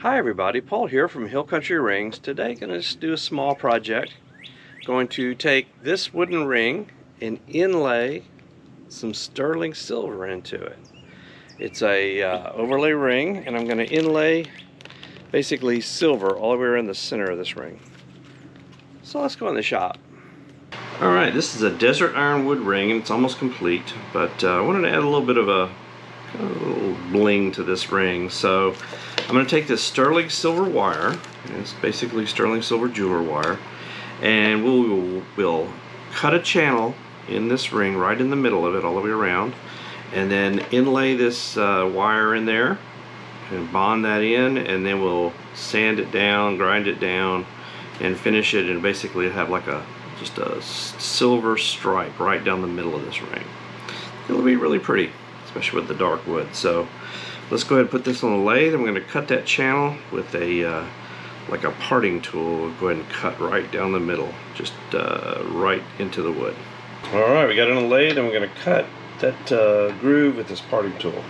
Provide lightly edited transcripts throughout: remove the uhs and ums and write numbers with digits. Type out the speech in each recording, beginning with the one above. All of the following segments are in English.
Hi everybody, Paul here from Hill Country Rings. Today going to just do a small project. Going to take this wooden ring and inlay some sterling silver into it. It's a overlay ring, and I'm going to inlay basically silver all the way around the center of this ring. So let's go in the shop. Alright, this is a desert ironwood ring and it's almost complete, but I wanted to add a little bit of a little bling to this ring. So I'm going to take this sterling silver wire, and it's basically sterling silver jeweler wire, and we'll cut a channel in this ring right in the middle of it all the way around, and then inlay this wire in there and bond that in, and then we'll sand it down, grind it down, and finish it, and basically have like just a silver stripe right down the middle of this ring. It'll be really pretty, especially with the dark wood. So let's go ahead and put this on the lathe, and we're going to cut that channel with a like a parting tool. We'll go ahead and cut right down the middle, just right into the wood. Alright, we got it on the lathe, and we're going to cut that groove with this parting tool.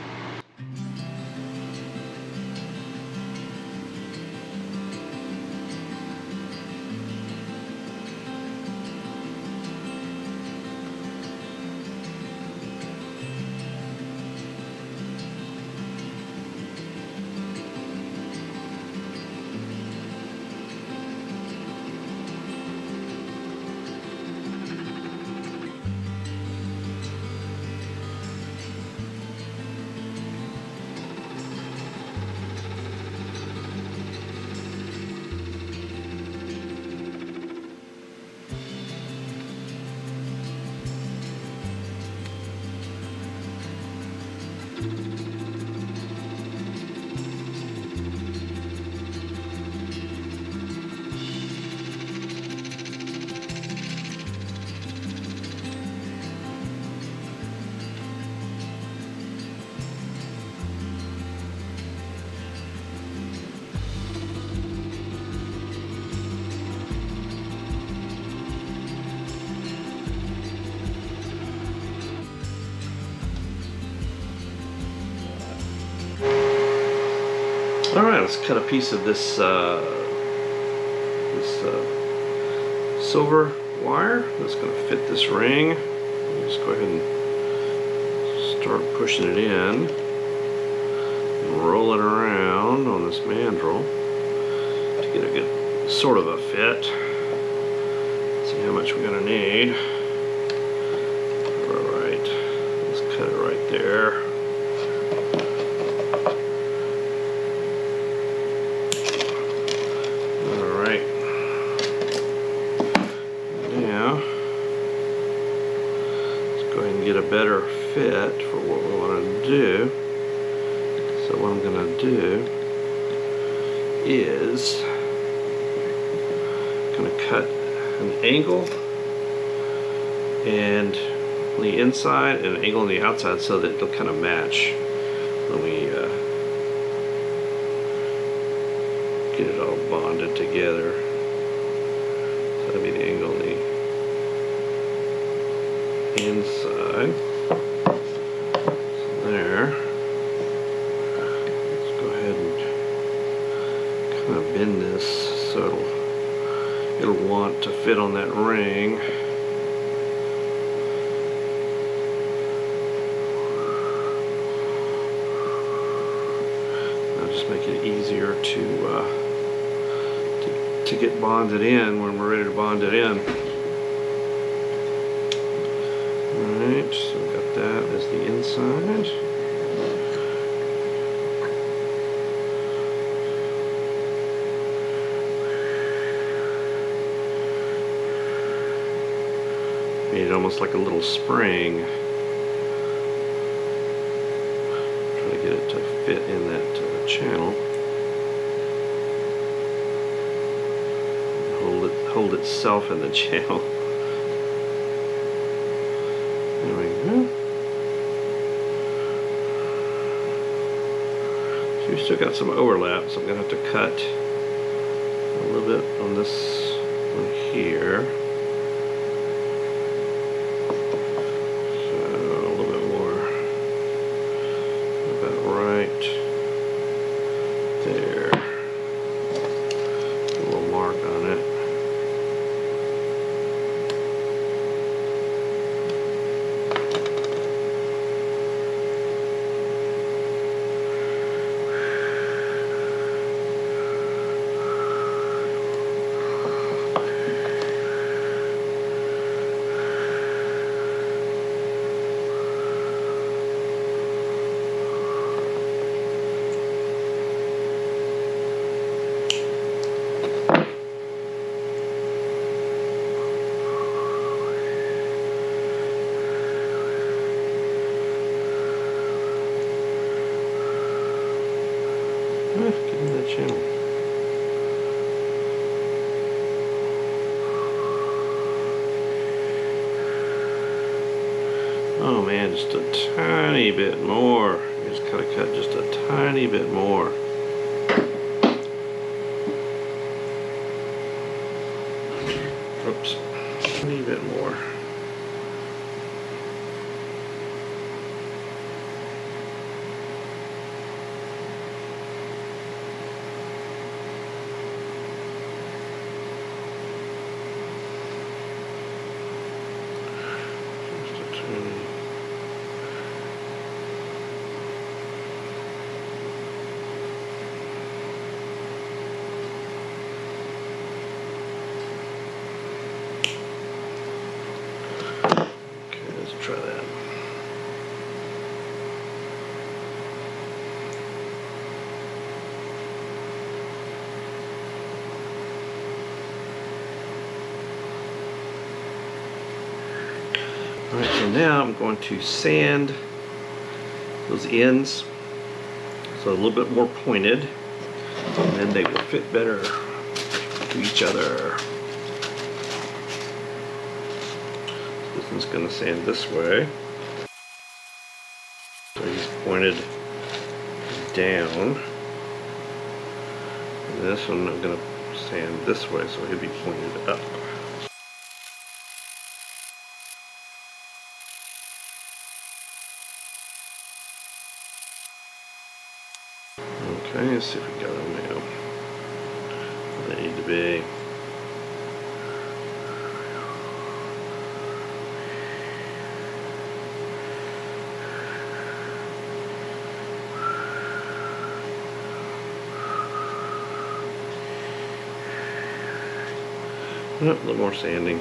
Alright, let's cut a piece of this silver wire that's going to fit this ring. Just go ahead and start pushing it in and roll it around on this mandrel to get a good sort of a fit. See how much we're going to need. Alright, let's cut it right there. Get a better fit for what we want to do. So what I'm going to do is going to cut an angle and on the inside and an angle on the outside so that it'll kind of match when we get it all bonded together. So that'll be the angle on the inside. So there. Let's go ahead and kind of bend this so it'll want to fit on that ring. That'll just make it easier to get bonded in when we're ready to bond it in. Alright, so we got that as the inside. Made it almost like a little spring. Try to get it to fit in that channel. Hold itself in the channel. There we go. So we still got some overlap, so I'm going to have to cut a little bit on this one here. So a little bit more, about right there. channel. Oh man, just a tiny bit more. Just gotta cut just a tiny bit more. Oops, a tiny bit more. Try that. Alright, so now I'm going to sand those ends so a little bit more pointed, and then they will fit better to each other. This one's going to sand this way. So he's pointed down. And this one I'm going to sand this way, so he'll be pointed up. Okay, let's see if we got them now. Where they need to be. Oh, a little more sanding.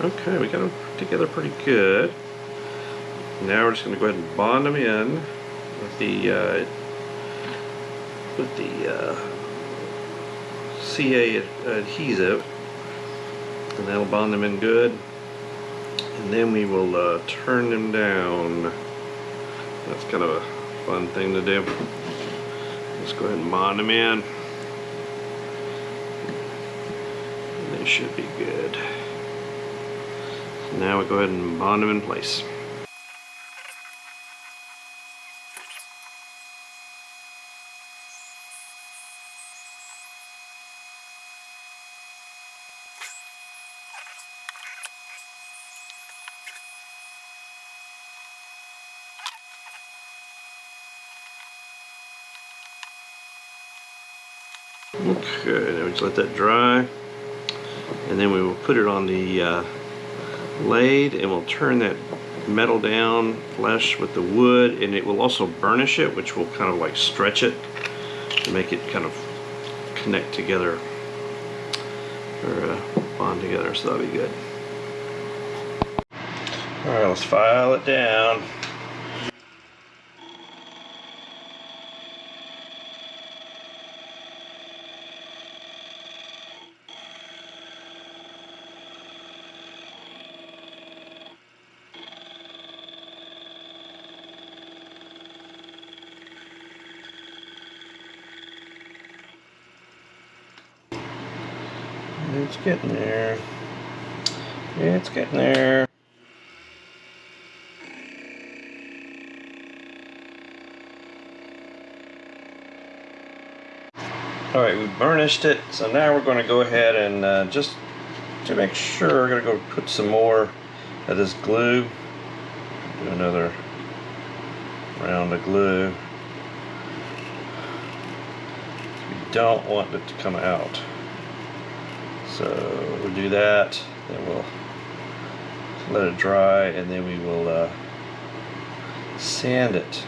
Okay, we got them together pretty good. Now we're just going to go ahead and bond them in with the CA adhesive, and that'll bond them in good. And then we will turn them down. That's kind of a fun thing to do. Let's go ahead and bond them in. And they should be good. So now we go ahead and bond them in place. Okay, now we just let that dry, and then we will put it on the lathe, and we'll turn that metal down flush with the wood, and it will also burnish it, which will kind of like stretch it to make it kind of connect together, or bond together, so that'll be good. Alright, let's file it down. It's getting there. It's getting there. Alright, we burnished it, so now we're going to go ahead and just to make sure, we're going to go put some more of this glue. Do another round of glue. We don't want it to come out. So we'll do that, then we'll let it dry, and then we will sand it.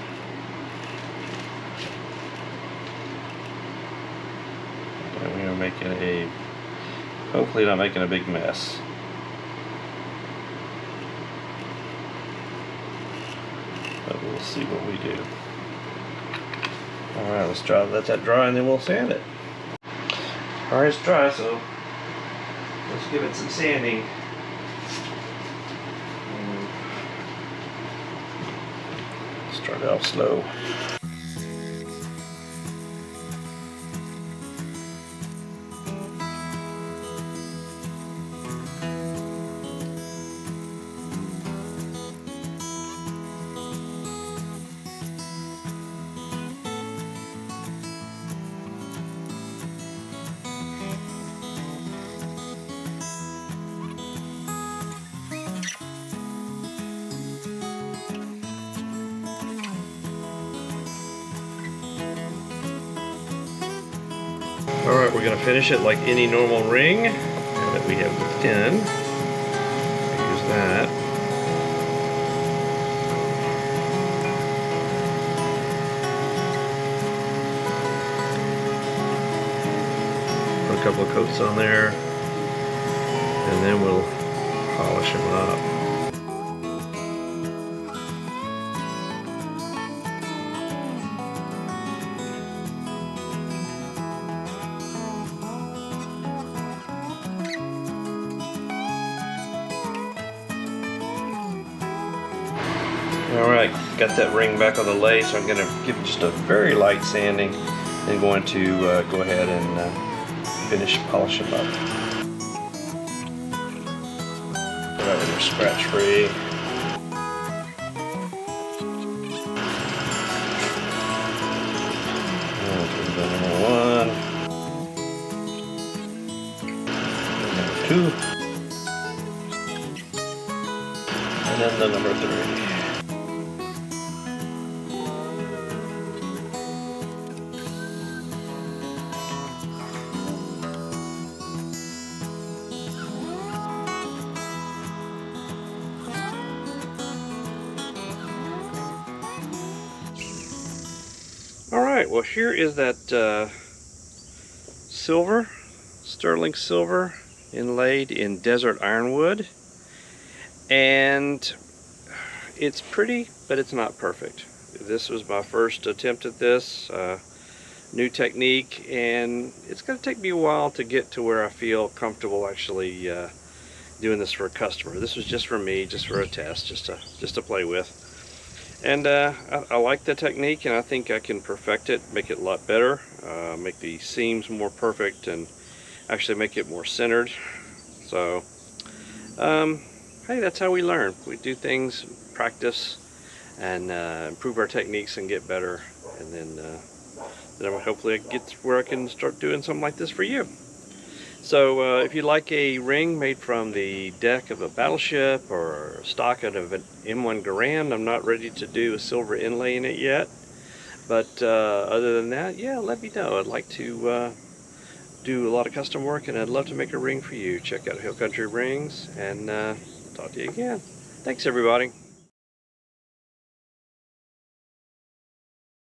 And we are making hopefully not making a big mess. But we'll see what we do. Alright, let that dry, and then we'll sand it. Alright, it's dry, so Let's give it some sanding. Start off slow. Alright, we're going to finish it like any normal ring. Now that we have the pin, use that. Put a couple of coats on there, and then we'll polish them up. Alright, got that ring back on the lay, so I'm going to give it just a very light sanding and going to go ahead and finish polishing up. Get out there scratch free. Number 1, number 2, and then the number 3. Alright, well here is that silver, sterling silver, inlaid in desert ironwood, and it's pretty, but it's not perfect. This was my first attempt at this, new technique, and it's going to take me a while to get to where I feel comfortable actually doing this for a customer. This was just for me, just for a test, just to play with. And I like the technique, and I think I can perfect it, make it a lot better, make the seams more perfect, and actually make it more centered. So, hey, that's how we learn. We do things, practice, and improve our techniques and get better. And then hopefully I can get to where I can start doing something like this for you. So if you like a ring made from the deck of a battleship or stock out of an M1 Garand, I'm not ready to do a silver inlay in it yet. But other than that, yeah, let me know. I'd like to do a lot of custom work, and I'd love to make a ring for you. Check out Hill Country Rings, and talk to you again. Thanks, everybody.